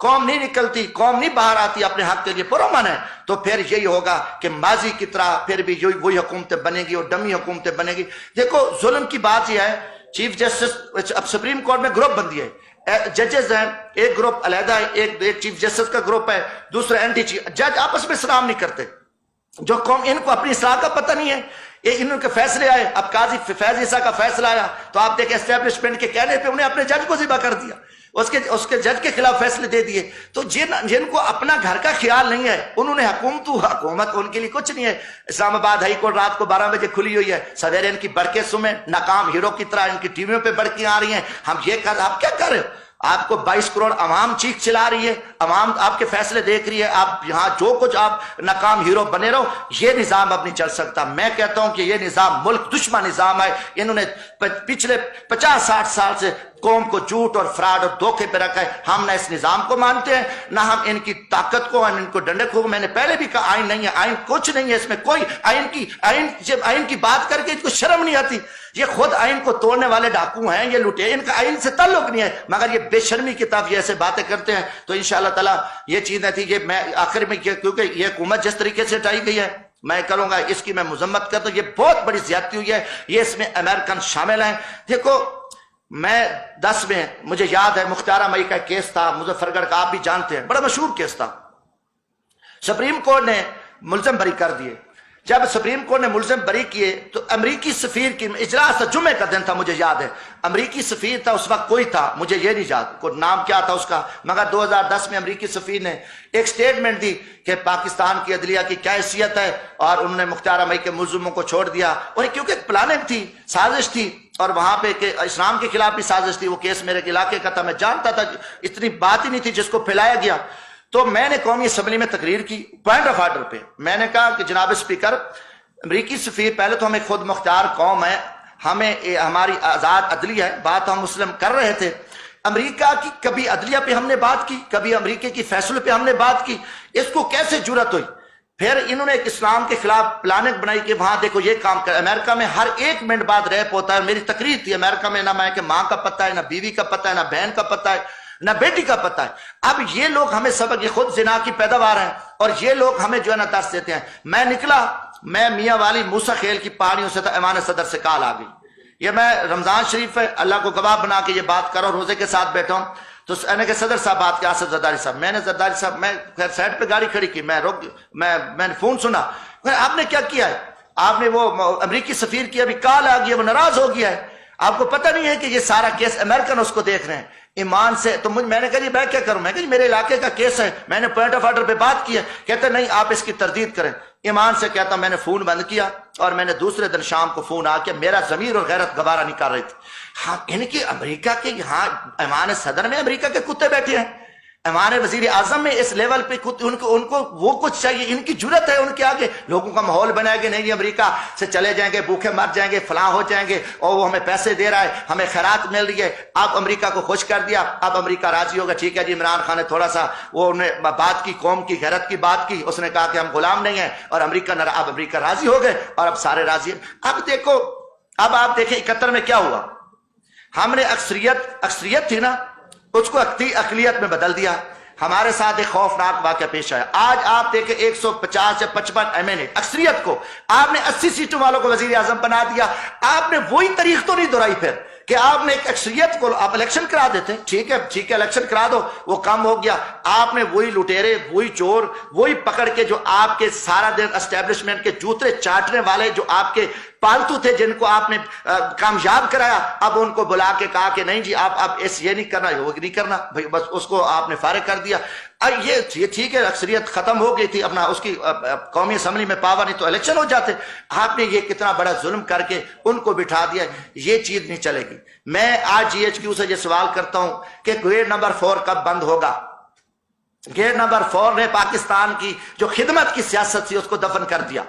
قوم نہیں نکلتی، قوم نہیں باہر آتی اپنے حق کے لیے پرامن ہے، تو پھر یہی ہوگا کہ ماضی کی طرح پھر بھی وہی حکومتیں بنے گی اور ڈمی حکومتیں بنے گی۔ دیکھو ظلم کی بات یہ ہے، چیف جسٹس اب سپریم کورٹ میں گروپ بندی ہے، ججز ہیں، ایک گروپ علیحدہ ہے، ایک چیف جسٹس کا گروپ ہے، دوسرا اینٹی چیف، جج آپس میں سلام نہیں کرتے۔ جو قوم ان کو اپنی اصلاح کا پتہ نہیں ہے، ان کے فیصلے آئے، اب قاضی فیض عیسیٰ کا فیصلہ آیا تو آپ دیکھیں اسٹیبلشمنٹ کے کہنے پہ انہیں اپنے جج کو ذبح کر دیا، اس کے جج کے خلاف فیصلے دے دیے۔ تو جن کو اپنا گھر کا خیال نہیں ہے، انہوں نے حکومت ان کے لیے کچھ نہیں ہے۔ اسلام آباد ہائی کورٹ رات کو 12 بجے کھلی ہوئی ہے، سویرے ان کی بڑکیں سمیں ناکام ہیرو کی طرح ان کی ٹی ویوں پہ بڑکیں آ رہی ہیں، ہم یہ کر، آپ کیا کر رہے ہو؟ آپ کو 22 کروڑ عوام چیخ چلا رہی ہے، عوام آپ کے فیصلے دیکھ رہی ہے، آپ یہاں جو کچھ آپ ناکام ہیرو بنے رہو، یہ نظام اب نہیں چل سکتا۔ میں کہتا ہوں کہ یہ نظام ملک دشمن نظام ہے، انہوں نے پچھلے 50-60 سال سے قوم کو جھوٹ اور فراڈ اور دھوکے پہ رکھا ہے۔ ہم نہ اس نظام کو مانتے ہیں، نہ ہم ان کی طاقت کو، ہم ان کو ڈنڈے کو۔ میں نے پہلے بھی کہا آئین نہیں ہے، آئین کچھ نہیں ہے، اس میں کوئی آئین کی بات کر کے ان کو شرم نہیں آتی۔ یہ خود آئین کو توڑنے والے ڈاکو ہیں، یہ لٹے، ان کا آئین سے تعلق نہیں ہے، مگر یہ بے شرمی کی طرف یہ ایسے باتیں کرتے ہیں۔ تو انشاءاللہ تعالیٰ یہ چیزیں تھی، یہ میں آخر میں کیونکہ یہ حکومت جس طریقے سے ہٹائی گئی ہے، میں کروں گا اس کی میں مذمت کرتا ہوں، یہ بہت بڑی زیادتی ہوئی ہے، یہ اس میں امریکن شامل ہیں۔ دیکھو میں 10 میں مجھے یاد ہے مختارہ مئی کا کیس تھا، مظفر گڑھ کا، آپ بھی جانتے ہیں، بڑا مشہور کیس تھا۔ سپریم کورٹ نے ملزم بری کر دیے۔ جب سپریم کورٹ نے ملزم بری کیے تو امریکی سفیر کی اجلاس تھا، جمعے کا دن تھا، مجھے یاد ہے، امریکی سفیر تھا اس وقت، کوئی تھا مجھے یہ نہیں یاد کوئی نام کیا تھا اس کا، مگر 2010 میں امریکی سفیر نے ایک سٹیٹمنٹ دی کہ پاکستان کی عدلیہ کی کیا حیثیت ہے، اور انہوں نے مختارہ مئی کے ملزموں کو چھوڑ دیا، اور کیونکہ پلاننگ تھی، سازش تھی، اور وہاں پہ کہ اسلام کے خلاف بھی سازش تھی۔ وہ کیس میرے علاقے کا تھا، میں جانتا تھا، اتنی بات ہی نہیں تھی جس کو پھیلایا گیا۔ تو میں نے قومی اسمبلی میں تقریر کی پوائنٹ آف آرڈر پہ، میں نے کہا کہ جناب اسپیکر، امریکی سفیر، پہلے تو ہمیں خود مختار قوم ہے، ہمیں ہماری آزاد عدلیہ ہے، بات ہم مسلم کر رہے تھے، امریکہ کی کبھی عدلیہ پہ ہم نے بات کی، کبھی امریکہ کی فیصلے پہ ہم نے بات کی، اس کو کیسے جرأت ہوئی؟ پھر انہوں نے ایک اسلام کے خلاف پلاننگ بنائی کہ وہاں دیکھو یہ کام کر، امریکہ میں ہر 1 منٹ بعد ریپ ہوتا ہے۔ میری تقریر تھی امریکہ میں، نہ میں کہ ماں کا پتہ ہے، نہ بیوی کا پتہ ہے، نہ بہن کا پتہ ہے، نہ بیٹی کا پتہ ہے۔ اب یہ لوگ ہمیں سبق، یہ خود زنا کی پیداوار ہیں، اور یہ لوگ ہمیں جو ہے نا درس دیتے ہیں۔ میں نکلا، میں میاں والی موسیٰ خیل کی پہاڑیوں سے تھا، ایوان صدر سے کال آ گئی، یہ میں رمضان شریف ہے، اللہ کو گواہ بنا کے یہ بات کر رہا ہوں، روزے کے ساتھ بیٹھا ہوں، تو میں نے کہا صدر صاحب بات کیا، آصف زرداری صاحب، میں نے زرداری صاحب، میں سائڈ پہ گاڑی کھڑی کی، میں نے فون سنا، آپ نے کیا کیا ہے؟ آپ نے وہ امریکی سفیر کی ابھی کال آ گئی ہے، وہ ناراض ہو گیا ہے، آپ کو پتہ نہیں ہے کہ یہ سارا کیس امریکن اس کو دیکھ رہے ہیں ایمان سے۔ تو میں نے کہا جی میں کیا کروں، میں کہا جی میرے علاقے کا کیس ہے، میں نے پوائنٹ آف آرڈر پہ بات کی ہے، کہتے نہیں آپ اس کی تردید کریں۔ ایمان سے کہتا میں نے فون بند کیا، اور میں نے دوسرے دن شام کو فون آ کے، میرا ضمیر اور غیرت گوارہ نہیں کر رہی تھی۔ ہاں ان کی امریکہ کے یہاں ایوان صدر میں امریکہ کے کتے بیٹھے ہیں، ہمارے وزیر اعظم میں اس لیول پہ ان کو وہ کچھ چاہیے، ان کی جرت ہے ان کے آگے، لوگوں کا ماحول بنائے گے، نہیں جی امریکہ سے چلے جائیں گے، بھوکے مر جائیں گے، فلاں ہو جائیں گے، اور وہ ہمیں پیسے دے رہا ہے، ہمیں خیرات مل رہی ہے۔ آپ امریکہ کو خوش کر دیا، اب امریکہ راضی ہوگا، ٹھیک ہے جی عمران خان نے تھوڑا سا وہ انہیں بات کی، قوم کی غیرت کی بات کی، اس نے کہا کہ ہم غلام نہیں ہیں، اور اب امریکہ راضی ہو گئے، اور اب سارے راضی ہیں۔ اب دیکھو، اب آپ دیکھیں 71 میں کیا ہوا، ہم نے اکثریت تھی نا، اس کو اقلیت میں بدل دیا۔ ہمارے ساتھ ایک خوفناک واقعہ پیش آیا، آج آپ دیکھیں 150 یا 55 MNA اکثریت کو آپ نے 80 سیٹوں والوں کو وزیر اعظم بنا دیا۔ آپ نے وہی تاریخ تو نہیں دہرائی پھر کہ آپ نے ایک اکثریت کو آپ الیکشن کرا دیتے، ٹھیک ہے الیکشن کرا دو، وہ کم ہو گیا۔ آپ نے وہی لٹیرے، وہی چور، وہی پکڑ کے جو آپ کے سارا دن اسٹیبلشمنٹ کے جوترے چاٹنے والے جو آپ کے پالتو تھے، جن کو آپ نے کامیاب کرایا، اب ان کو بلا کے کہا کہ نہیں جی آپ یہ نہیں کرنا، وہ نہیں کرنا، بس اس کو آپ نے فارغ کر دیا۔ یہ ٹھیک ہے اکثریت ختم ہو گئی تھی، اپنا اس کی قومی اسمبلی میں پاور نہیں تو الیکشن ہو جاتے۔ آپ نے یہ کتنا بڑا ظلم کر کے ان کو بٹھا دیا، یہ چیز نہیں چلے گی۔ میں آج GHQ سے یہ سوال کرتا ہوں کہ گریڈ نمبر 4 کب بند ہوگا؟ گریڈ نمبر 4 نے پاکستان کی جو خدمت کی سیاست تھی اس کو دفن کر دیا۔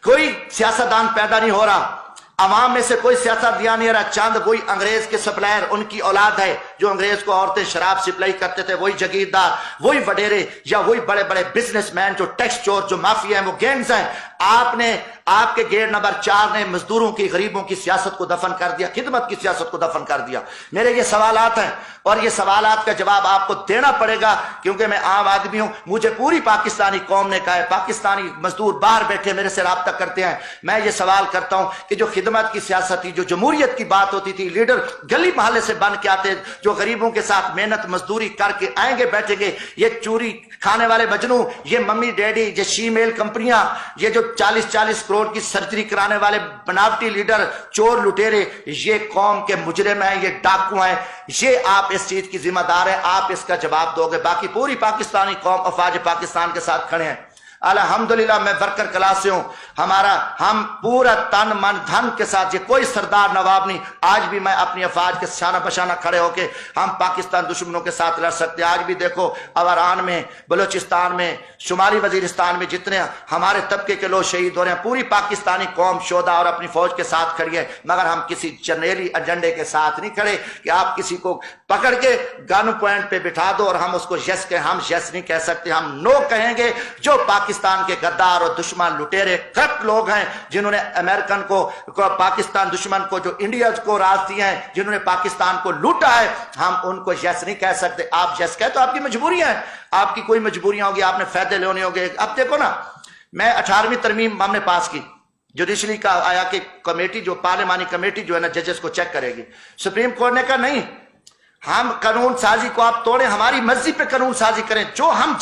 کوئی سیاستدان پیدا نہیں ہو رہا، عوام میں سے کوئی سیاست دیا نہیں رہا، چند وہی انگریز کے سپلائر، ان کی اولاد ہے جو انگریز کو عورتیں شراب سپلائی کرتے تھے، وہی جگیردار، وہی وڈیرے، یا وہی بڑے بڑے بزنس مین جو ٹیکس چور، جو مافیا ہیں، وہ گینگز ہیں۔ آپ نے آپ کے گیٹ نمبر 4 نے مزدوروں کی غریبوں کی سیاست کو دفن کر دیا, خدمت کی سیاست کو دفن کر دیا. میرے یہ سوالات ہیں اور یہ سوالات کا جواب آپ کو دینا پڑے گا, کیونکہ میں عام آدمی ہوں. مجھے پوری پاکستانی قوم نے کہا ہے, پاکستانی مزدور باہر بیٹھے میرے سے رابطہ کرتے ہیں. میں یہ سوال کرتا ہوں کہ جو خدمت کی سیاست تھی, جو جمہوریت کی بات ہوتی تھی, لیڈر گلی محلے سے بن کے آتے, جو غریبوں کے ساتھ محنت مزدوری کر کے آئیں گے بیٹھیں گے, یہ چوری کھانے والے مجنوں, یہ ممی ڈیڈی, یہ شی میل کمپنیاں, یہ جو 40-40 کروڑ کی سرجری کرانے والے بناوٹی لیڈر, چور لٹیرے, یہ قوم کے مجرم ہیں, یہ ڈاکو ہیں. یہ آپ اس چیز کی ذمہ دار ہیں, آپ اس کا جواب دو گے. باقی پوری پاکستانی قوم افواج پاکستان کے ساتھ کھڑے ہیں. الحمدللہ میں ورکر کلاس سے ہوں, ہم پورا تن من دھن کے ساتھ, یہ کوئی سردار نواب نہیں. آج بھی میں اپنی افواج کے شانہ بشانہ کھڑے ہو کے ہم پاکستان دشمنوں کے ساتھ لڑ سکتے ہیں. آج بھی دیکھو اوران میں, بلوچستان میں, شمالی وزیرستان میں جتنے ہمارے طبقے کے لوگ شہید ہو رہے ہیں, پوری پاکستانی قوم شہدا اور اپنی فوج کے ساتھ کھڑی ہے. مگر ہم کسی جرنیلی ایجنڈے کے ساتھ نہیں کھڑے کہ آپ کسی کو پکڑ کے گن پوائنٹ پہ بٹھا دو اور ہم اس کو یس کہیں. ہم یس نہیں کہہ سکتے, ہم نو کہیں گے. جو پاکستان کے غدار اور دشمن لٹیرے کرپٹ لوگ ہیں, جنہوں نے امریکن کو پاکستان دشمن کو, جو انڈیا کو راز دیے ہیں, جنہوں نے پاکستان کو لوٹا ہے, ہم ان کو یس نہیں کہہ سکتے. آپ یس کہے تو آپ کی مجبوریاں ہیں, آپ کی کوئی مجبوریاں ہوگی, آپ نے فائدے لینے ہوگے. اب دیکھو نا, میں 18ویں ترمیم ہم نے پاس کی, جوڈیشری کا آیا کہ کمیٹی, جو پارلیمانی کمیٹی جو ہے نا ججز کو چیک کرے گی. سپریم کورٹ نے کہا نہیں, ہم قانون سازی کو آپ توڑیں, ہماری مرضی پہ قانون سازی کریں. جو ہم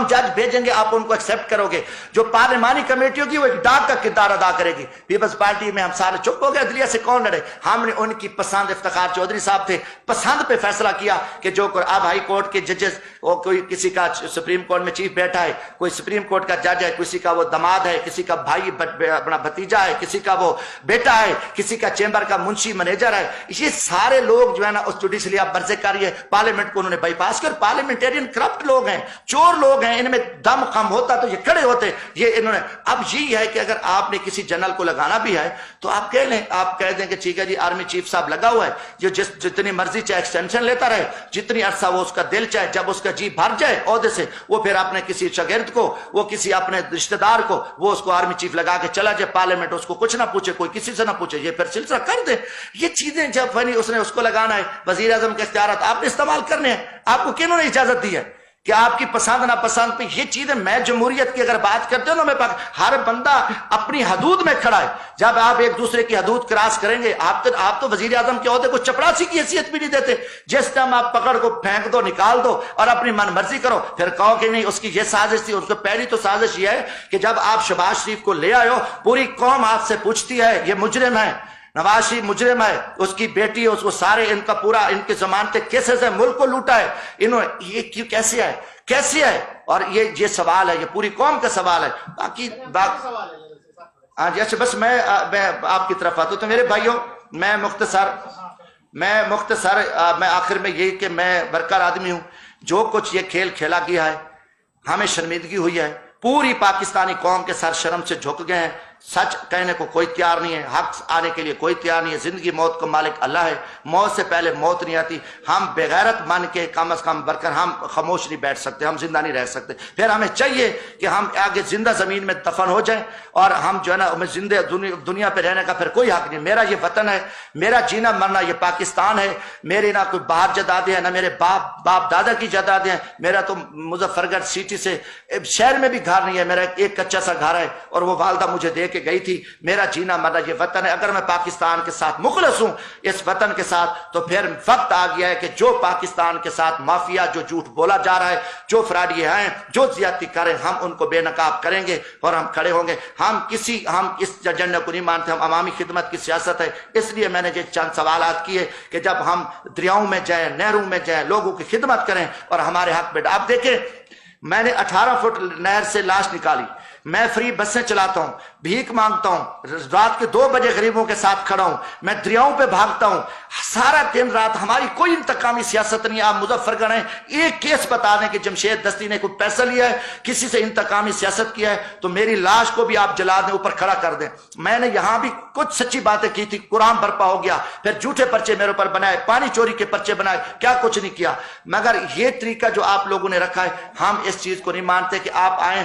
جج بھیجیں گے آپ ان کو ایکسپٹ کرو گے. جو پارلیمانی کمیٹی ہوگی وہ ایک ڈاک کا کردار ادا کرے گی. پیپلز پارٹی میں ہم سارے چپ ہو گئے, عدلیہ سے کون لڑے. ہم نے ان کی پسند, افتخار چودھری صاحب تھے, پسند پہ فیصلہ کیا کہ جو اب ہائی کورٹ کے ججز, کوئی کسی کا سپریم کورٹ میں چیف بیٹھا ہے, کوئی سپریم کورٹ کا جج ہے, کسی کا وہ دماد ہے, کسی کا بھائی اپنا بھتیجا ہے, کسی کا وہ بیٹا ہے, کسی کا چیمبر کا منشی منیجر ہے. یہ سارے لوگ جو ہے نا اس جوڈیشری آپ مرضی کاری ہے, پارلیمنٹ کو انہوں نے بائی پاس کر. پارلیمنٹیرین کرپٹ لوگ ہیں, چور لوگ ہیں, ان میں دم کم ہوتا تو یہ کھڑے ہوتے. یہ انہوں نے اب یہ ہے کہ اگر آپ نے کسی جنرل کو لگانا بھی ہے تو آپ کہہ لیں, آپ کہہ دیں کہ ٹھیک ہے جی آرمی چیف صاحب لگا ہوا ہے, جو جتنی مرضی چاہے ایکسٹینشن لیتا رہے, جتنی عرصہ وہ اس کا دل چاہے, جب اس کا جی بھر جائے عہدے سے, وہ پھر اپنے کسی شاگرد کو, وہ کسی اپنے رشتہ دار کو, وہ اس کو آرمی چیف لگا کے چلا جائے پارلیمنٹ, اس کو کچھ نہ پوچھے, کوئی کسی سے نہ پوچھے, یہ پھر سلسلہ کر دے. یہ چیزیں جب فنی اس نے اس کو لگانا ہے, وزیر اعظم کے اختیارات آپ نے استعمال کرنے ہیں. آپ کو کنہوں نے اجازت دی ہے کہ آپ کی پسند نہ پسند پہ یہ چیزیں. میں جمہوریت کی اگر بات کرتے ہوں نا, میں ہر بندہ اپنی حدود میں کھڑا ہے. جب آپ ایک دوسرے کی حدود کراس کریں گے, آپ تو وزیر اعظم کے عہدے کو چپڑاسی کی حیثیت بھی نہیں دیتے. جس ٹائم آپ پکڑ کو پھینک دو, نکال دو اور اپنی من مرضی کرو, پھر کہو کہ نہیں اس کی یہ سازش تھی. اس کو پہلی تو سازش یہ ہے کہ جب آپ شہباز شریف کو لے آئے ہو, پوری قوم آپ سے پوچھتی ہے یہ مجرم ہے, نواز شریف مجرم ہے, اس کی بیٹی ہے, اس کو سارے ان کا پورا ان کے ضمانتیں کیسز ہے, ملک کو لوٹا ہے انہوں نے, یہ کیوں کیسے ہے. اور یہ سوال ہے, یہ پوری قوم کا سوال ہے. باقی ہاں جی اچھا, بس میں آپ کی طرف آتا ہوں. تو میرے بھائیوں, میں مختصر میں آخر میں یہی کہ میں ورکر آدمی ہوں. جو کچھ یہ کھیل کھیلا گیا ہے, ہمیں شرمندگی ہوئی ہے. پوری پاکستانی قوم کے سر شرم سے جھک گئے ہیں. سچ کہنے کو کوئی تیار نہیں ہے, حق آنے کے لیے کوئی تیار نہیں ہے. زندگی موت کا مالک اللہ ہے, موت سے پہلے موت نہیں آتی. ہم بغیرت من کے کم از کم برکر ہم خاموش نہیں بیٹھ سکتے, ہم زندہ نہیں رہ سکتے. پھر ہمیں چاہیے کہ ہم آگے زندہ زمین میں دفن ہو جائیں, اور ہم جو ہے نا ہمیں زندہ دنیا پہ رہنے کا پھر کوئی حق نہیں. میرا یہ وطن ہے, میرا جینا مرنا یہ پاکستان ہے. میرے نہ کوئی باہر جدادیں ہیں, نہ میرے باپ دادا کی جدادیں ہیں. میرا تو مظفر گڑھ سٹی سے شہر میں بھی گھر نہیں ہے, میرا ایک کچا سا گھر ہے, اور وہ والدہ مجھے دے کے گئی تھی. میرا جینا مرنا یہ وطن ہے. اگر میں پاکستان کے ساتھ مخلص ہوں, اس وطن کے ساتھ, تو پھر وقت آ گیا ہے کہ جو پاکستان کے ساتھ مافیا, جو جھوٹ بولا جا رہا ہے, جو فراڈی ہیں, جو زیادتی کریں, ہم ان کو بے نقاب کریں گے اور ہم کھڑے ہوں گے. ہم اس ایجنڈے کو نہیں مانتے. ہم عوامی خدمت کی سیاست ہے. اس لیے میں نے یہ چند سوالات کیے کہ جب ہم دریاؤں میں جائیں, نہروں میں جائیں, لوگوں کی خدمت کریں اور ہمارے حق پہ. آپ دیکھیں, میں نے 18 فٹ نہر سے لاش نکالی, میں فری بسیں چلاتا ہوں, بھیک مانگتا ہوں, رات کے 2 بجے غریبوں کے ساتھ کھڑا ہوں, میں دریاؤں پہ بھاگتا ہوں سارا دن رات. ہماری کوئی انتقامی سیاست نہیں. آپ مظفر گڑھ ہیں, ایک کیس بتا دیں کہ جمشید دستی نے کوئی پیسہ لیا ہے, کسی سے انتقامی سیاست کیا ہے, تو میری لاش کو بھی آپ جلا دیں, اوپر کھڑا کر دیں. میں نے یہاں بھی کچھ سچی باتیں کی تھی, قرآن برپا ہو گیا, پھر جھوٹے پرچے میرے اوپر بنائے, پانی چوری کے پرچے بنائے, کیا کچھ نہیں کیا. مگر یہ طریقہ جو آپ لوگوں نے رکھا ہے, ہم اس چیز کو نہیں مانتے کہ آپ آئیں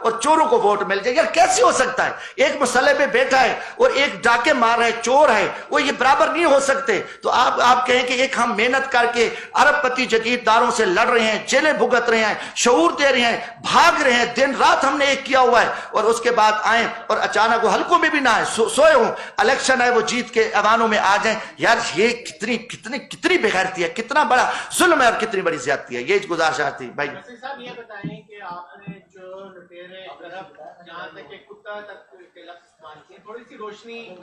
اور چوروں کو ووٹ مل جائے، یار کیسے ہو سکتا ہے؟ ایک مسئلے پہ بیٹھا ہے اور ایک ڈاکے مار رہا ہے، چور ہے، وہ یہ برابر نہیں ہو سکتے۔ تو آپ کہیں کہ ایک ہم محنت کر کے ارب پتی جگیرداروں سے لڑ رہے ہیں، جیلیں بھگت رہے ہیں، شعور دے رہے ہیں، بھاگ رہے ہیں، دن رات ہم نے ایک کیا ہوا ہے، اور اس کے بعد آئیں اور اچانک وہ حلقوں میں بھی نہ آئے، سوئے ہوں، الیکشن ہے وہ جیت کے ایوانوں میں آ جائیں۔ یار یہ کتنی بےغیرتی ہے، کتنا بڑا ظلم ہے اور کتنی بڑی زیادتی ہے۔ یہ گزارش تھی بھائی۔ صاحب یہ بتائیں کہ آپ نے جو لٹیرے جہاں تک کہ کتا تک کے لفظ استعمال کیے، تھوڑی سی روشنی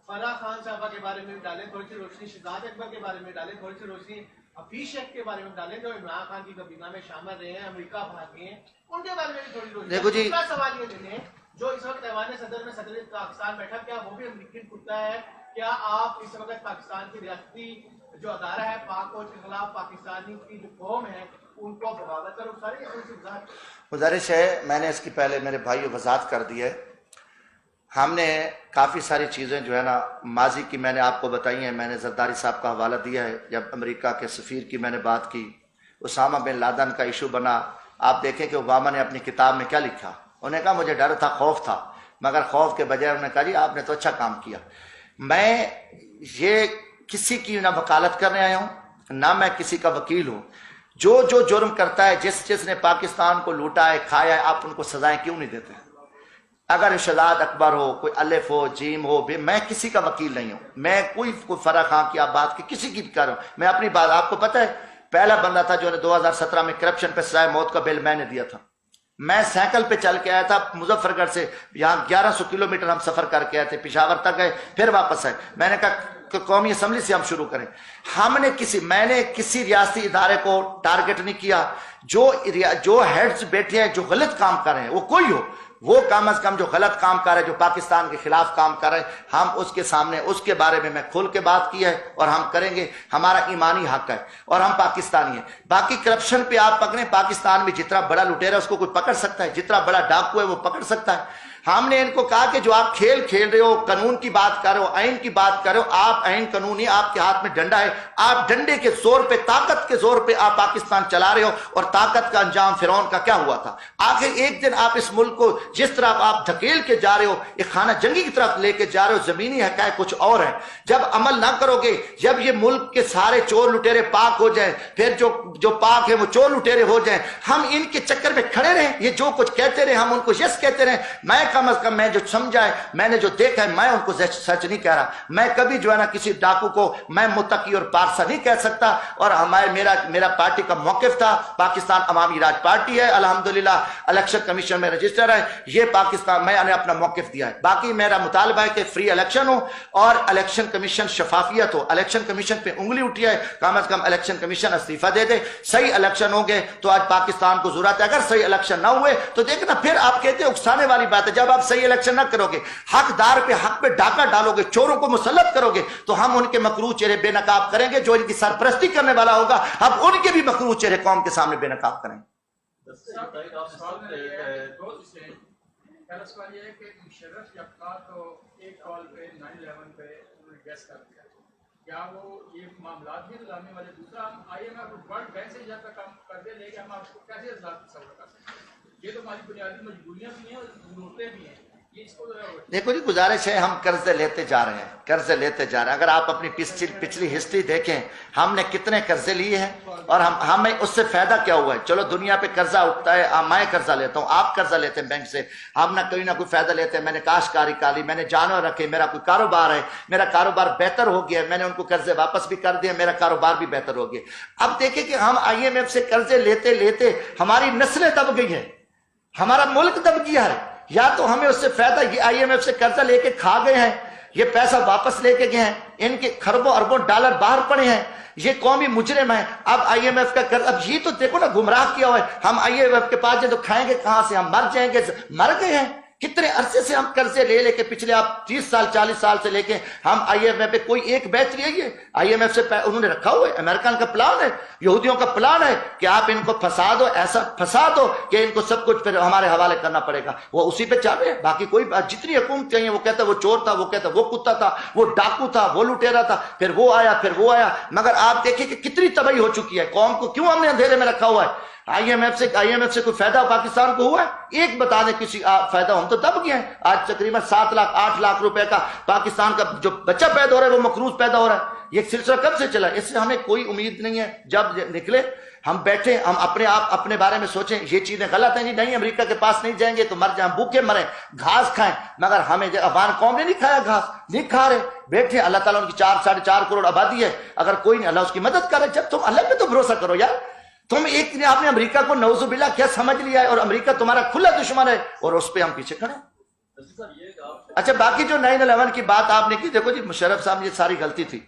فرح خان صاحبہ کے بارے میں بھی ڈالیں، تھوڑی سی روشنی شہزاد اکبر کے بارے میں ڈالیں، تھوڑی سی روشنی حفیظ شیخ کے بارے میں ڈالیں جو عمران خان کی کابینہ میں شامل رہے ہیں، امریکہ بھاگ گئے ہیں، ان کے بارے میں بھی تھوڑی روشنی۔ دیکھو جی، دوسرا سوال یہ لیں جو اس وقت ایوان صدر میں صدر پاکستان بیٹھا، کیا وہ بھی امریکی کتا ہے؟ کیا آپ اس وقت پاکستان کی ریاستی جو ادارہ ہے پاک فوج کے خلاف پاکستانی کی جو قوم ہے ان کو بغاوت کرو؟ ساری گزارش ہے، میں نے اس کی پہلے میرے بھائی وضاحت کر دی ہے۔ ہم نے کافی ساری چیزیں جو ہے نا ماضی کی میں نے آپ کو بتائی ہیں، میں نے زرداری صاحب کا حوالہ دیا ہے، جب امریکہ کے سفیر کی میں نے بات کی، اسامہ بن لادن کا ایشو بنا، آپ دیکھیں کہ اوباما نے اپنی کتاب میں کیا لکھا، انہوں نے کہا مجھے ڈر تھا، خوف تھا، مگر خوف کے بجائے انہوں نے کہا جی آپ نے تو اچھا کام کیا۔ میں یہ کسی کی نہ وکالت کرنے آیا ہوں، نہ میں کسی کا وکیل ہوں۔ جو جرم کرتا ہے، جس نے پاکستان کو لوٹا ہے، کھایا ہے، آپ ان کو سزائیں کیوں نہیں دیتے؟ اگر شہزاد اکبر ہو، کوئی الف ہو، جیم ہو، میں کسی کا وکیل نہیں ہوں، میں کوئی فرح خان کی آپ بات کی کسی کی بھی کر رہا ہوں، میں اپنی بات، آپ کو پتہ ہے پہلا بندہ تھا جو نے 2017 میں کرپشن پہ سزائے موت کا بل میں نے دیا تھا۔ میں سائیکل پہ چل کے آیا تھا مظفر گڑھ سے، یہاں 1100 کلومیٹر ہم سفر کر کے آئے تھے، پشاور تک گئے پھر واپس آئے۔ میں نے کہا کہ قومی اسمبلی سے ہم شروع کریں۔ میں نے کسی ریاستی ادارے کو ٹارگٹ نہیں کیا، جو ہیڈز بیٹھے ہیں جو غلط کام کر رہے ہیں، وہ کوئی ہو، وہ کم از کم جو غلط کام کر رہے ہیں، جو پاکستان کے خلاف کام کر رہے ہیں، ہم اس کے سامنے اس کے بارے میں کھول کے بات کی ہے اور ہم کریں گے، ہمارا ایمانی حق ہے اور ہم پاکستانی ہیں۔ باقی کرپشن پہ آپ پکڑیں، پاکستان میں جتنا بڑا لٹیرا اس کو کوئی پکڑ سکتا ہے، جتنا بڑا ڈاکو ہے وہ پکڑ سکتا ہے۔ ہم نے ان کو کہا کہ جو آپ کھیل رہے ہو، قانون کی بات کر رہے ہو، آئین کی بات کر رہے ہو، آپ آئین قانون نہیں، آپ کے ہاتھ میں ڈنڈا ہے، آپ ڈنڈے کے زور پہ، طاقت کے زور پہ آپ پاکستان چلا رہے ہو، اور طاقت کا انجام فرعون کا کیا ہوا تھا؟ آخر ایک دن آپ اس ملک کو جس طرح آپ دھکیل کے جا رہے ہو، ایک خانہ جنگی کی طرف لے کے جا رہے ہو، زمینی حقائق کچھ اور ہیں۔ جب عمل نہ کرو گے، جب یہ ملک کے سارے چور لٹیرے پاک ہو جائیں، پھر جو پاک ہیں وہ چور لٹیرے ہو جائیں، ہم ان کے چکر میں کھڑے رہیں، یہ جو کچھ کہتے رہے ہم ان کو یس کہتے رہیں۔ میں کم از کم میں جو سمجھا ہے، میں نے جو دیکھا ہے، میں ان کو سچ نہیں کہہ رہا۔ میں کبھی جو ہے نا کسی ڈاکو کو میں متقی اور پارسا نہیں کہہ سکتا، اور میرا پارٹی کا موقف تھا، پاکستان عوامی راج پارٹی ہے، الحمدللہ الیکشن کمیشن میں رجسٹر ہے، یہ پاکستان، میں نے اپنا موقف دیا ہے۔ باقی میرا مطالبہ ہے کہ فری الیکشن ہو اور الیکشن کمیشن شفافیت ہو۔ الیکشن کمیشن پہ انگلی اٹھی ہے، کم از کم الیکشن کمیشن استعفیٰ دے دے، صحیح الیکشن ہوں گے تو آج پاکستان کو ضرورت ہے۔ اگر صحیح الیکشن نہ ہوئے تو دیکھنا پھر آپ کہتے ہیں اکسانے والی بات ہے، جب آپ صحیح الیکشن نہ کرو گے، حقدار پہ حق پہ ڈاکہ ڈالو گے، چوروں کو مسلط کرو گے، تو ہم ان کے مکروہ چہرے بے نقاب کریں گے، جو ان کی سرپرستی کرنے والا ہوگا ہم ان کے بھی مکروہ چہرے قوم کے سامنے بے نقاب کریں گے۔ پہلا سوال یہ ہے کہ مشرف جب تھا تو ایک کال پہ 9/11 پہ انہوں نے گیس کر دیا، کیا وہ یہ معاملات بھی غلامی والے؟ دوسرا، ہم IMF ورلڈ بینک سے جب تک ہم قرضے لے کے ہم آپ کو کیسے تصور کر سکتے ہیں؟ یہ تو ہماری بنیادی مجبوریاں بھی ہیں اور ضرورتیں بھی ہیں۔ دیکھو جی، گزارش ہے، ہم قرضے لیتے جا رہے ہیں، اگر آپ اپنی پچھلی ہسٹری دیکھیں، ہم نے کتنے قرضے لیے ہیں اور ہمیں اس سے فائدہ کیا ہوا ہے؟ چلو دنیا پہ قرضہ اٹھتا ہے، میں قرضہ لیتا ہوں، آپ قرضہ لیتے ہیں بینک سے، ہم نہ کوئی فائدہ لیتے ہیں۔ میں نے کاشتکاری کالی، میں نے جانور رکھے، میرا کوئی کاروبار ہے، میرا کاروبار بہتر ہو گیا ہے، میں نے ان کو قرضے واپس بھی کر دیا، میرا کاروبار بھی بہتر ہو گیا۔ اب دیکھیں کہ ہم IMF سے قرضے لیتے لیتے ہماری نسلیں دب گئی ہیں، ہمارا ملک دب گیا ہے، یا تو ہمیں اس سے فائدہ، یہ IMF سے قرضہ لے کے کھا گئے ہیں، یہ پیسہ واپس لے کے گئے ہیں، ان کے خربوں اربوں ڈالر باہر پڑے ہیں، یہ قومی مجرم ہیں۔ اب IMF کا قرض، اب یہ تو دیکھو نا گمراہ کیا ہوا ہے، ہم IMF کے پاس جائیں تو کھائیں گے کہاں سے؟ ہم مر جائیں گے، مر گئے ہیں۔ کتنے عرصے سے ہم قرضے لے کے پچھلے آپ 30 سال 40 سال سے لے کے ہم IMF پہ کوئی ایک بہتری ہے؟ IMF سے انہوں نے رکھا ہوا ہے، امریکن کا پلان ہے، یہودیوں کا پلان ہے کہ آپ ان کو پھنسا دو، ایسا پھنسا دو کہ ان کو سب کچھ پھر ہمارے حوالے کرنا پڑے گا، وہ اسی پہ چل رہے ہیں۔ باقی کوئی جتنی حکومت چاہیے، وہ کہتا ہے وہ چور تھا، وہ کہتا ہے وہ کتا تھا، وہ ڈاکو تھا، وہ لٹیرا تھا، پھر وہ آیا، مگر آپ دیکھیں کہ کتنی تباہی ہو چکی ہے، قوم کو کیوں ہم نے اندھیرے میں رکھا ہوا ہے؟ آئی ایم ایف سے کوئی فائدہ پاکستان کو ہوا ہے؟ ایک بتا دیں کسی فائدہ. ہم تو دب گئے ہیں. آج تقریباً 7 لاکھ 8 لاکھ روپے کا پاکستان کا جو بچہ پیدا ہو رہا ہے وہ مقروض پیدا ہو رہا ہے. یہ سلسلہ کب سے چلا؟ اس سے ہمیں کوئی امید نہیں ہے. جب نکلے ہم بیٹھے, ہم اپنے بارے میں سوچیں یہ چیزیں غلط ہیں جی, نہیں امریکہ کے پاس نہیں جائیں گے تو مر جائیں, بھوکے مریں, گھاس کھائیں. مگر ہمیں افغان قوم نے نہیں کھایا گھاس, نہیں کھا رہے, بیٹھے. اللہ تعالیٰ ان کی 4.5 کروڑ آبادی ہے, اگر کوئی نہیں اللہ اس کی مدد کرے. جب تم اللہ پہ تو بھروسہ کرو یار. تم ایک دن آپ نے امریکہ کو نعوذ باللہ کیا سمجھ لیا ہے, اور امریکہ تمہارا کھلا دشمن ہے, اور اس پہ ہم پیچھے کھڑے. اچھا باقی جو 9/11 کی بات آپ نے کی, دیکھو جی مشرف صاحب یہ ساری غلطی تھی.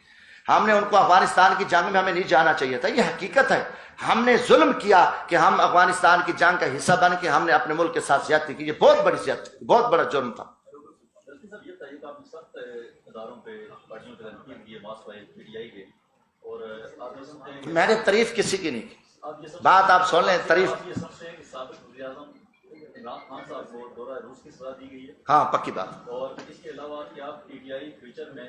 ہم نے ان کو افغانستان کی جنگ میں ہمیں نہیں جانا چاہیے تھا, یہ حقیقت ہے. ہم نے ظلم کیا کہ ہم افغانستان کی جنگ کا حصہ بن کے ہم نے اپنے ملک کے ساتھ زیادتی کی. یہ بہت بڑی زیادتی, بہت بڑا جرم تھا. میں نے تعریف کسی کی نہیں کی, بات آپ سن لیں. تعریف ہاں پکی بات. اور اس کے علاوہ کیا پی ٹی آئی فیوچر میں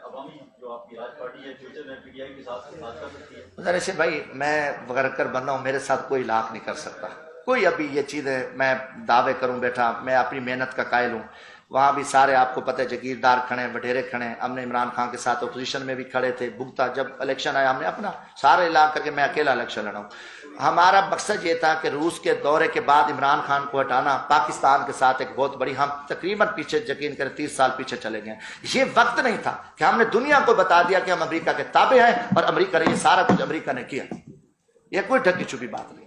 عوامی جو آپ کی راج پارٹی ہے فیوچر میں پی ٹی آئی کے ساتھ بات کر سکتی ہے؟ ذرا سے بھائی میں ورکر بننا ہوں, میرے ساتھ کوئی لاکھ نہیں کر سکتا کوئی. ابھی یہ چیزیں میں دعوے کروں بیٹھا, میں اپنی محنت کا قائل ہوں. وہاں بھی سارے آپ کو پتہ ہے جگیردار کھڑے, وڈیرے کھڑے. ہم نے عمران خان کے ساتھ اپوزیشن میں بھی کھڑے تھے. بھگتا جب الیکشن آیا ہم نے اپنا سارے لا کر کے میں اکیلا الیکشن لڑا ہوں. ہمارا مقصد یہ تھا کہ روس کے دورے کے بعد عمران خان کو ہٹانا, پاکستان کے ساتھ ایک بہت بڑی, ہم تقریباً پیچھے یقین کریں 30 سال پیچھے چلے گئے. یہ وقت نہیں تھا کہ ہم نے دنیا کو بتا دیا کہ ہم امریکہ کے تابع ہیں, اور امریکہ نے یہ سارا کچھ امریکہ نے کیا. یہ کوئی ڈھکی چھپی بات نہیں,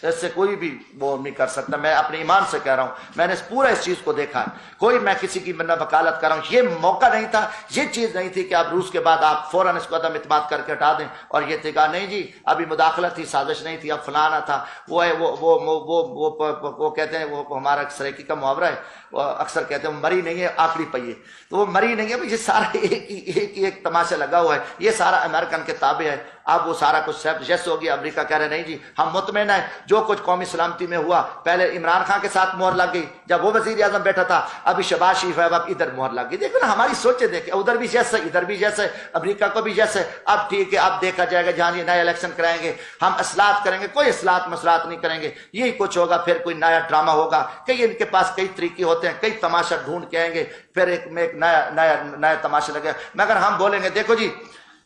اس سے کوئی بھی وہ نہیں کر سکتا. میں اپنے ایمان سے کہہ رہا ہوں, میں نے پورا اس چیز کو دیکھا ہے. کوئی میں کسی کی وکالت کر رہا ہوں, یہ موقع نہیں تھا, یہ چیز نہیں تھی کہ آپ روس کے بعد آپ فوراً اس کو عدم اعتماد کر کے ہٹا دیں. اور یہ تھی کہا نہیں جی ابھی مداخلت تھی, سازش نہیں تھی, اب فلانا تھا. وہ ہے وہ کہتے ہیں, وہ ہمارا سریکی کا محاورہ ہے, وہ اکثر کہتے ہیں وہ مری نہیں ہے آخری پہیے, تو وہ مری نہیں ہے. یہ سارا ایک تماشا لگا ہوا ہے, یہ سارا امریکن کے تابع ہے. اب وہ سارا کچھ جیسے ہو گیا. امریکہ کہہ رہے نہیں جی ہم مطمئن ہیں, جو کچھ قومی سلامتی میں ہوا پہلے عمران خان کے ساتھ مہر لگ گئی جب وہ وزیر اعظم بیٹھا تھا, ابھی شہباز شریف ہے, اب ادھر مہر لگ گئی. دیکھو نا ہماری سوچیں, دیکھیں ادھر بھی جیسے ادھر بھی جیسے, امریکہ کو بھی جیسے. اب ٹھیک ہے اب دیکھا جائے گا جہاں یہ نئے الیکشن کرائیں گے, ہم اصلاحات کریں گے. کوئی اصلاحات مسئلات نہیں کریں گے, یہی کچھ ہوگا. پھر کوئی نیا ڈرامہ ہوگا, کئی ان کے پاس کئی طریقے ہوتے ہیں, کئی تماشا ڈھونڈ کے آئیں گے, پھر ایک میں ایک نیا تماشا لگے. مگر ہم بولیں گے دیکھو جی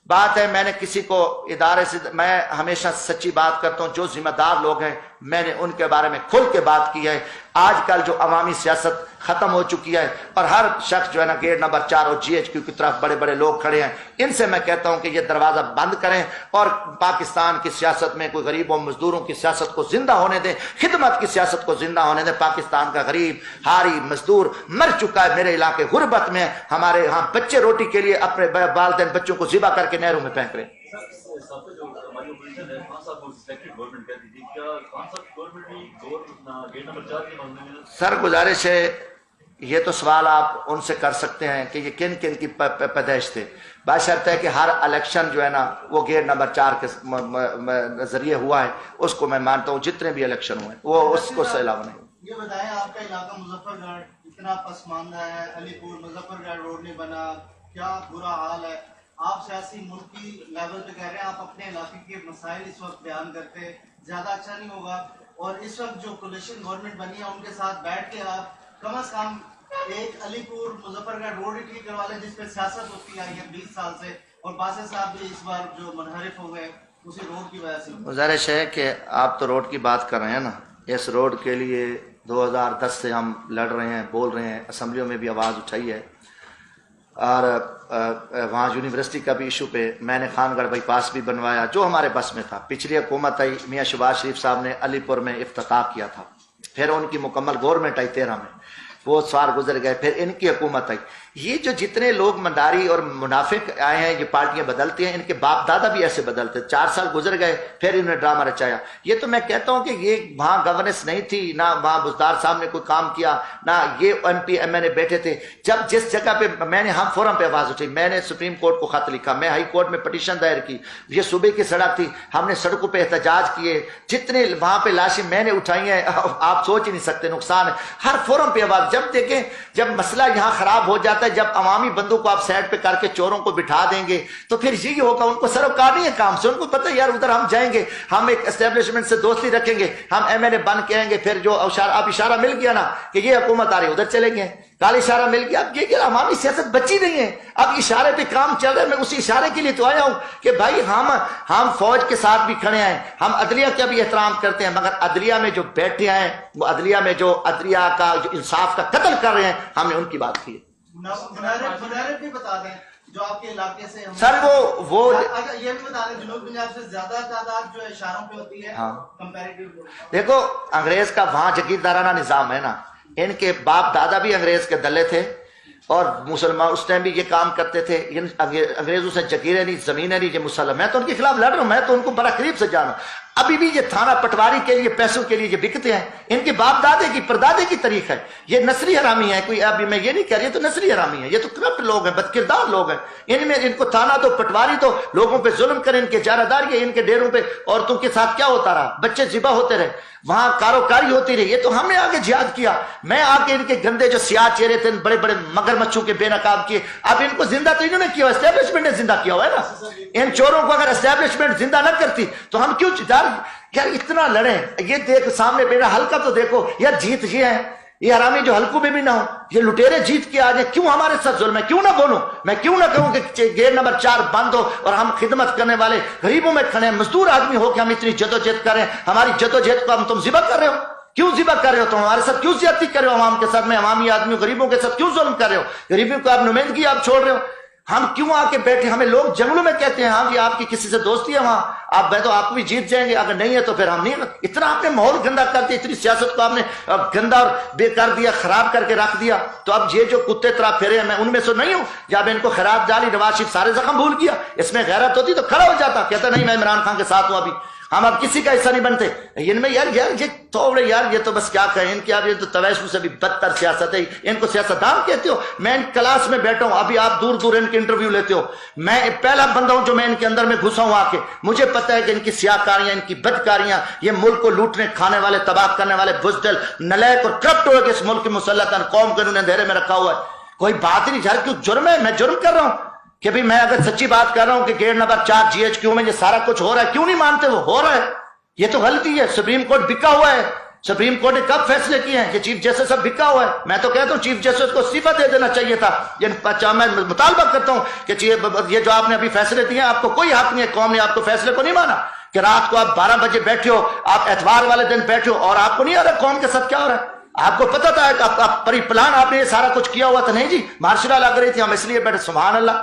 بات ہے, میں نے کسی کو ادارے سے, میں ہمیشہ سچی بات کرتا ہوں. جو ذمہ دار لوگ ہیں میں نے ان کے بارے میں کھل کے بات کی ہے. آج کل جو عوامی سیاست ختم ہو چکی ہے, اور ہر شخص جو ہے نا گیٹ نمبر 4 اور GHQ کی طرف بڑے بڑے لوگ کھڑے ہیں. ان سے میں کہتا ہوں کہ یہ دروازہ بند کریں, اور پاکستان کی سیاست میں کوئی غریبوں مزدوروں کی سیاست کو زندہ ہونے دیں, خدمت کی سیاست کو زندہ ہونے دیں. پاکستان کا غریب ہاری مزدور مر چکا ہے. میرے علاقے غربت میں, ہمارے ہاں بچے روٹی کے لیے اپنے والدین بچوں کو ذبح کر کے نہروں میں پھینک رہے ہیں. سر گزارش ہے, یہ تو سوال آپ ان سے کر سکتے ہیں کہ یہ کن کن کی پیدائش تھے. بشرط ہے کہ ہر الیکشن جو ہے نا وہ گیٹ نمبر 4 کے ذریعے ہوا ہے, اس کو میں مانتا ہوں. جتنے بھی الیکشن ہوئے وہ اس کو سے علاوہ نہیں. یہ بتائیں آپ کا علاقہ مظفر گڑھ اتنا پسماندہ ہے, علی پور مظفر گڑھ روڈ نہیں بنا, کیا برا حال ہے. آپ سیاسی ملکی لیول پہ کہہ رہے ہیں, آپ اپنے علاقے کے مسائل اس وقت بیان کرتے, زیادہ اچھا نہیں ہوگا. اور اس وقت جو کولیشن گورنمنٹ بنی ہے ان کے ساتھ بیٹھ کے آپ کم از کم ایک علی پور مظفر گڑھ روڈ ہی ٹھیک کروا لیں, جس پہ سیاست ہوتی آئی ہے 20 سال سے, اور باسط صاحب بھی اس بار جو منحرف ہو گئے اسی روڈ کی وجہ سے. گزارش ہے کہ آپ تو روڈ کی بات کر رہے ہیں نا, اس روڈ کے لیے 2010 سے ہم لڑ رہے ہیں, بول رہے ہیں, اسمبلیوں میں بھی آواز اٹھائی ہے. اور وہاں یونیورسٹی کا بھی ایشو پہ میں نے خان گڑھ بائی پاس بھی بنوایا جو ہمارے بس میں تھا. پچھلی حکومت آئی, میاں شہباز شریف صاحب نے علی پور میں افتتاح کیا تھا, پھر ان کی مکمل گورنمنٹ آئی 13 میں, وہ سال گزر گئے, پھر ان کی حکومت آئی. یہ جو جتنے لوگ منداری اور منافق آئے ہیں, یہ پارٹیاں بدلتی ہیں, ان کے باپ دادا بھی ایسے بدلتے. 4 سال گزر گئے, پھر انہوں نے ڈرامہ رچایا. یہ تو میں کہتا ہوں کہ یہ وہاں گورننس نہیں تھی, نہ وہاں بزدار صاحب نے کوئی کام کیا, نہ یہ MP MNA بیٹھے تھے. جب جس جگہ پہ میں نے, ہم فورم پہ آواز اٹھی, میں نے سپریم کورٹ کو خط لکھا, میں ہائی کورٹ میں پٹیشن دائر کی. یہ صوبے کی سڑک تھی, ہم نے سڑکوں پہ احتجاج کیے, جتنے وہاں پہ لاشیں میں نے اٹھائی ہیں آپ سوچ ہی نہیں سکتے, نقصان ہے. ہر فورم پہ آواز, جب دیکھیں جب مسئلہ یہاں خراب ہو جاتا جاتا ہے جب عوامی بندوں کو آپ سائڈ پہ کر کے چوروں کو بٹھا دیں گے تو پھر یہی ہوگا، ان کو سروکار نہیں ہے کام سے، ان کو پتہ ہے یار ادھر ہم جائیں گے، ہم ایک اسٹیبلشمنٹ سے دوستی رکھیں گے، ہم MLA بن کے آئیں گے، پھر جو اب اشارہ مل گیا نا کہ یہ حکومت آ رہی ہے ادھر چلیں گے، کال اشارہ مل گیا۔ اب یہ کہ عوامی سیاست بچی نہیں ہے، اب اشارے پہ کام چل رہا ہے۔ میں اسی اشارے کے لیے تو آیا ہوں کہ بھائی ہم فوج کے ساتھ بھی کھڑے ہیں، ہم عدلیہ کا بھی احترام کرتے ہیں، مگر عدلیہ میں جو بیٹھے ہیں وہ عدلیہ میں جو عدلیہ کا جو انصاف کا قتل کر رہے ہیں، ہم نے ان کی بات کی ہے۔ منارب بھی بتا دیں جو آپ کے علاقے سے سر وہ یہ بھی بتا دیں جنوب پنجاب سے زیادہ تعداد جو اشاروں پہ ہوتی ہے کمپیریٹیو۔ دیکھو انگریز کا وہاں جگیردارانہ نظام ہے نا، ان کے باپ دادا بھی انگریز کے دلے تھے اور مسلمان اس ٹائم بھی یہ کام کرتے تھے، انگریزوں سے جگیریں نہیں، زمینیں نہیں، یہ مسلم، میں تو ان کے خلاف لڑ رہا ہوں، میں تو ان کو بڑا قریب سے جانا۔ ابھی بھی یہ تھانہ پٹواری کے لیے پیسوں کے لیے یہ بکتے ہیں، ان کے باپ دادے کی پردادے کی تاریخ ہے، یہ نسلی حرامی ہے، کوئی ابھی میں یہ نہیں کہہ رہی تو نسلی حرامی ہے، یہ تو کرپٹ لوگ ہیں، بد کردار لوگ ہیں، ان میں ان کو تھانہ دو پٹواری دو، لوگوں پہ ظلم کریں، ان کے جارہداری ہے، ان کے ڈیروں پہ عورتوں کے ساتھ کیا ہوتا رہا، بچے ذبح ہوتے رہے، وہاں کاروکاری ہوتی رہی، یہ تو ہم نے آگے جہاد کیا، میں آ کے ان کے گندے جو سیاہ چہرے تھے بڑے بڑے مگرمچھوں کے بے نقاب کیے، اب ان کو زندہ تو انہوں نے کیا، اسٹیبلشمنٹ نے زندہ کیا ہوا ہے نا، ان چوروں کو اگر اسٹیبلشمنٹ زندہ نہ کرتی تو ہم کیوں یار اتنا لڑیں، یہ دیکھ سامنے میرا حلقہ تو دیکھو یار، جیت یہ ہے، یہ حرامی جو حلقوں میں بھی نہ ہو، یہ لٹیرے جیت کے آ جائیں، کیوں ہمارے ساتھ ظلم ہے، کیوں نہ بولوں میں، کیوں نہ کہوں کہ گیٹ نمبر 4 بند ہو اور ہم خدمت کرنے والے غریبوں میں کھڑے ہیں، مزدور آدمی ہو کہ ہم اتنی جدوجہد کریں، ہماری جدوجہد کو ہم تم ذبح کر رہے ہو، کیوں ذبح کر رہے ہو، تم ہمارے ساتھ کیوں زیادتی کر رہے ہو، عوام کے ساتھ میں عوامی آدمیوں غریبوں کے ساتھ کیوں ظلم کر رہے ہو، غریبوں کو آپ نمائندگی آپ چھوڑ رہے ہو، ہم کیوں آ کے بیٹھے، ہمیں لوگ جنگلوں میں کہتے ہیں ہاں جی آپ کی کسی سے دوستی ہے وہاں آپ تو آپ بھی جیت جائیں گے، اگر نہیں ہے تو پھر ہم نہیں، اتنا آپ نے ماحول گندا کر دیا، اتنی سیاست کو آپ نے گندا اور بے کر دیا، خراب کر کے رکھ دیا، تو اب یہ جو کتے طرح پھرے ہیں میں ان میں سے نہیں ہوں، جب ان کو خیرات ڈالی نواز شریف سارے زخم بھول گیا، اس میں غیرت ہوتی تو کھڑا ہو جاتا، کہتا نہیں میں عمران خان کے ساتھ ہوں، ابھی ہم اب کسی کا حصہ نہیں بنتے، ان میں یار یہ تھوڑے یار یہ تو بس کیا کہیں، ان کی اب یہ تو تویشم سے بھی بدتر سیاست ہے، ان کو سیاستدان کہتے ہو، میں ان کلاس میں بیٹھا ہوں، ابھی آپ دور دور ان کے انٹرویو لیتے ہو، میں پہلا بندہ ہوں جو میں ان کے اندر میں گھسا ہوں آ کے، مجھے پتہ ہے کہ ان کی سیاکاریاں، ان کی بدکاریاں، یہ ملک کو لوٹنے کھانے والے، تباہ کرنے والے بزدل نلیک اور کرپٹ ہوئے کہ اس ملک کی مسلطن قوم کو انہوں نے اندھیرے میں رکھا ہوا ہے، کوئی بات نہیں، جھر کیوں جرم ہے، میں جرم کر رہا ہوں کہ بھی میں اگر سچی بات کر رہا ہوں کہ گیٹ نمبر 4 GHQ میں یہ سارا کچھ ہو رہا ہے، کیوں نہیں مانتے، وہ ہو رہا ہے، یہ تو غلطی ہے، سپریم کورٹ بکا ہوا ہے، سپریم کورٹ نے کب فیصلے کیے ہیں، یہ چیف جسٹس سب بکا ہوا ہے، میں تو کہتا ہوں چیف جسٹس کو استعفی دے دینا چاہیے تھا، میں مطالبہ کرتا ہوں کہ یہ جو آپ نے ابھی فیصلے دیے ہیں آپ کو کوئی حق نہیں ہے، قوم نے آپ کو فیصلے کو نہیں مانا کہ رات کو آپ 12 بجے بیٹھے ہو، آپ اتوار والے دن بیٹھے ہو اور آپ کو نہیں آ رہا قوم کے ساتھ کیا ہو رہا ہے، آپ کو پتا تھا کہ آپ پری پلان آپ نے یہ سارا کچھ کیا ہوا تھا، نہیں جی مارشل لا لگ رہی تھی ہم اس لیے بیٹھے، سبحان اللہ،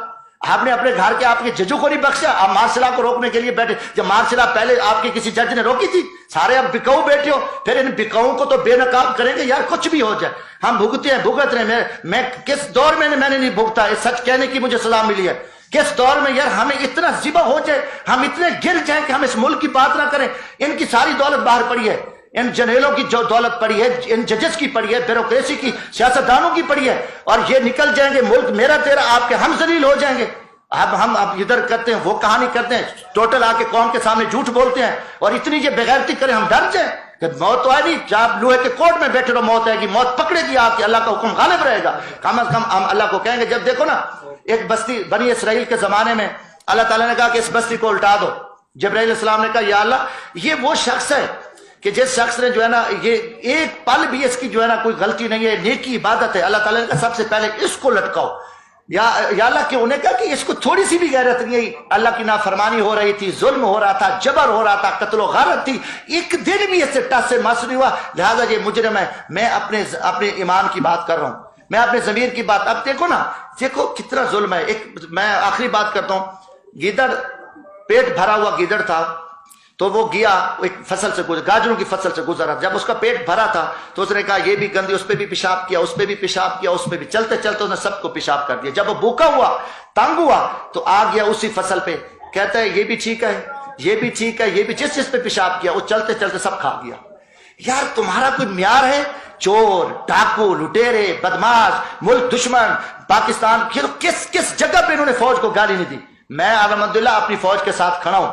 آپ نے اپنے گھر کے آپ کے ججوں کو نہیں بخشا، آپ مارشل لا کو روکنے کے لیے بیٹھے، جب مارشل لا پہلے آپ کے کسی جج نے روکی تھی، سارے اب بکاؤ بیٹھے ہو، پھر ان بکاؤں کو تو بے نقاب کریں گے، یار کچھ بھی ہو جائے ہم بھگتے ہیں، بھگت رہے ہیں، میں کس دور میں نے نہیں بھگتا، اس سچ کہنے کی مجھے سزا ملی ہے، کس دور میں یار ہمیں اتنا ذبح ہو جائے، ہم اتنے گر جائیں کہ ہم اس ملک کی بات نہ کریں، ان کی ساری دولت باہر پڑی ہے، ان جنرلوں کی جو دولت پڑی ہے، ان ججز کی پڑی ہے، بیوروکریسی کی، سیاستدانوں کی پڑی ہے، اور یہ نکل جائیں گے، ملک میرا تیرا آپ کے ہم ذلیل ہو جائیں گے، اب ہم ادھر کرتے ہیں وہ کہانی کرتے ہیں، ٹوٹل آ کے قوم کے سامنے جھوٹ بولتے ہیں اور اتنی یہ بغیرتی کریں ہم ڈر جائیں کہ موت تو آئے نہیں، جب لوہے کے کوٹ میں بیٹھے رہو موت آئے گی، موت پکڑے گی آ کے، اللہ کا حکم غالب رہے گا، کم از کم ہم اللہ کو کہیں گے، جب دیکھو نا ایک بستی بنی اسرائیل کے زمانے میں اللہ تعالیٰ نے کہا کہ اس بستی کو الٹا دو، جبرائیل علیہ السلام نے کہا یا اللہ یہ وہ شخص ہے کہ جس شخص نے جو ہے نا یہ ایک پل بھی اس کی جو ہے نا کوئی غلطی نہیں ہے، نیکی عبادت ہے، اللہ تعالیٰ نے کہا سب سے پہلے اس کو لٹکاؤ، یا اللہ کہ انہیں کہا کہ اس کو تھوڑی سی بھی غیرت نہیں ہے، اللہ کی نافرمانی ہو رہی تھی، ظلم ہو رہا تھا، جبر ہو رہا تھا، قتل و غارت تھی، ایک دن بھی اس سے ٹس سے مس نہیں ہوا، لہذا یہ مجرم ہے، میں اپنے ایمان کی بات کر رہا ہوں، میں اپنے ضمیر کی بات، اب دیکھو نا، دیکھو کتنا ظلم ہے، میں آخری بات کرتا ہوں، گیدڑ پیٹ بھرا ہوا گیدڑ تھا، تو وہ گیا ایک فصل سے گزر، گاجروں کی فصل سے گزرا، جب اس کا پیٹ بھرا تھا تو اس نے کہا یہ بھی گندی، اس پہ بھی پیشاب کیا، اس پہ بھی پیشاب کیا، اس پہ بھی، چلتے چلتے اس نے سب کو پیشاب کر دیا، جب وہ بھوکا ہوا، تنگ ہوا تو آ گیا اسی فصل پہ، کہتا ہے یہ بھی ٹھیک ہے، یہ بھی ٹھیک ہے، یہ بھی، جس پہ پیشاب کیا وہ چلتے چلتے سب کھا گیا، یار تمہارا کوئی معیار ہے؟ چور، ڈاکو، لٹیرے، بدماش، ملک دشمن، پاکستان کس جگہ پہ انہوں نے فوج کو گالی نہیں دی؟ میں الحمدللہ اپنی فوج کے ساتھ کھڑا ہوں،